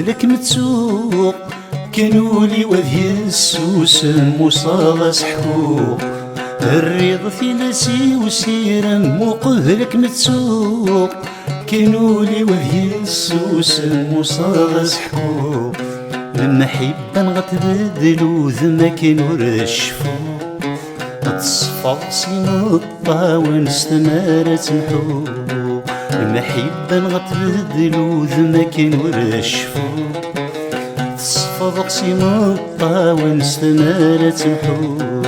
مقهلك متسوق كانوا لي وذي السوسن مصاص حقوق الريض ثلاثي وسيرم مقهلك متسوق كانوا لي وذي السوسن مصاص حقوق المحبة نغتبدل وذما كانوا رشفوق تصفى سين الطاون استمارة محوق المحبة نغتبدل وذما كانوا رشفوق تصفى سين الطاون استمارة محوق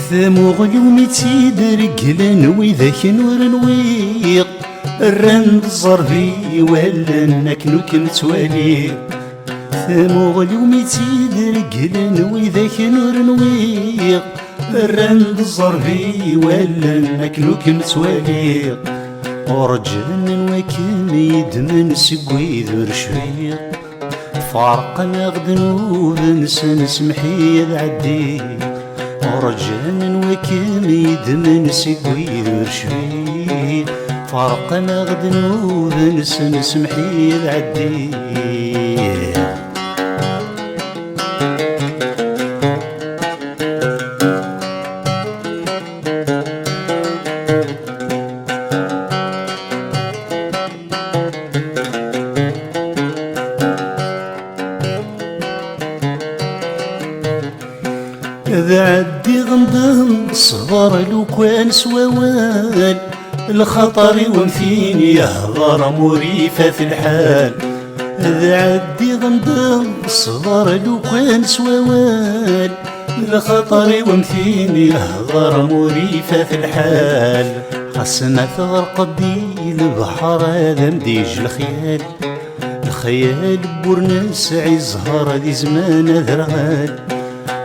ثمو غيومي تيدرقلن وإذا كنور نويق الرند الزربي ولا نكنو كنتوالي ثمو غيومي تيدرقلن وإذا كنور نويق الرند الزربي ولا نكنو كنتوالي ورجلن وكم يدمن سقوي ذور شويق فارقنا غدنوب نسن سمحي العدي ورجعن وكم يدمن سقوي ذور شويق فارقنا غدنوب نسن سمحي العدي إذا عدي غنضم صبر لو كان سوال الخطر ومثيني يهضر مريفة في الحال إذا عدي غنضم صبر لو كان سوال الخطر ومثيني يهضر مريفة في الحال حسنا تغرق بي البحر هذا مديج الخيال الخيال بورناس عزهر ذي زمان ذرغال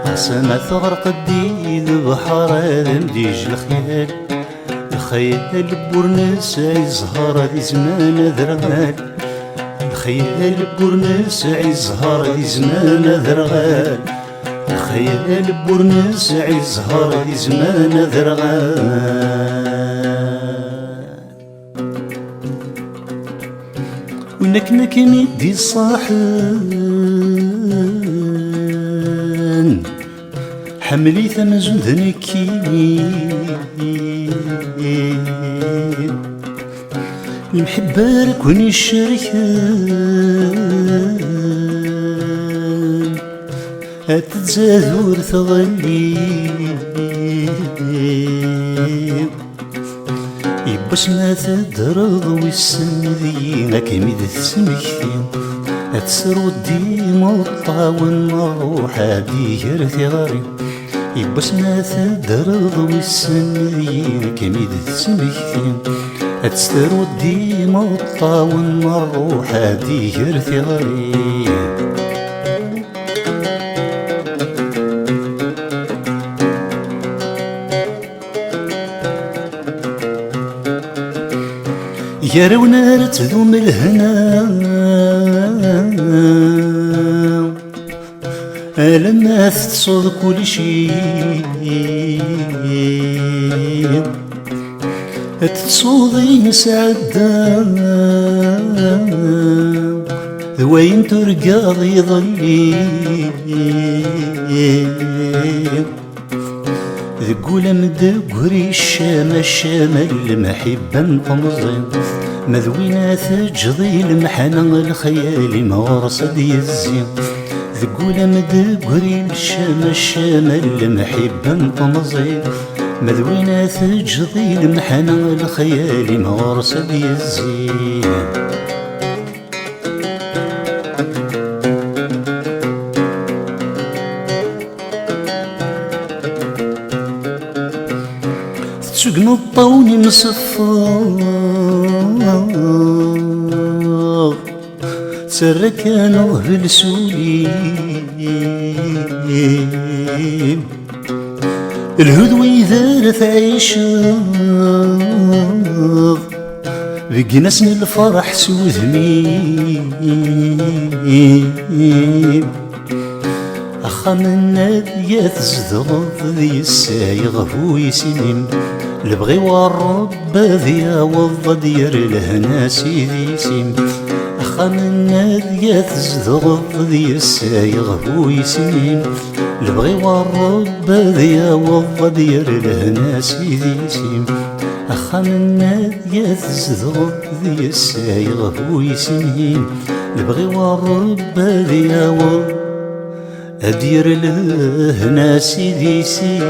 حسنا تغرق بي البحر هذا مديج الخيال الخيال بورناس عزهر ذي زمان ذرغال الخيال بورناس عزهر ذي زمان ذرغال الخيال بورناس عزهر ذي زمان ذرغال ونكنك مدي الصاحن حملي ثمزن ذنكي المحبة ركوني الشركان هتتزاذور ثغلي يباش ما تدرض والسن ذينك ميد تسمكتين هتسرو ديما الطاون الروح هادي يرثي غاري يباش ما تدرض والسن ذينك ميد تسمكتين هتسرو ديما الطاون الروح هادي يرثي غاري يا رونا تذوم الهنا لما تصود كل شي تصوضي مسعدة ذوين ترقاض يظلي ذقول مدقري الشام المحبة مطمزين مذوينة تجضي المحنة الخيال ما ورصد يزين ذقول مدقري الشام المحبة مطمزين مذوينة تجضي المحنة الخيال ما ورصد يزين تسقن الطوني مصفر تركانه بالسولي الهدوي ذارث عيشر بقناس الفرح سوذمين أخام النادية تزدغض ذي السايغ هو يسنين البغي والرب ذي وضد دير الهنا سيدي سين أخام النادية تزدغض ذي السايغ هو يسنين البغي والرب ذي وضد دير الهنا سيدي سين أخام النادية تزدغض ذي السايغ هو يسنين البغي والرب ذي وضد أدير الهنا سيدي سين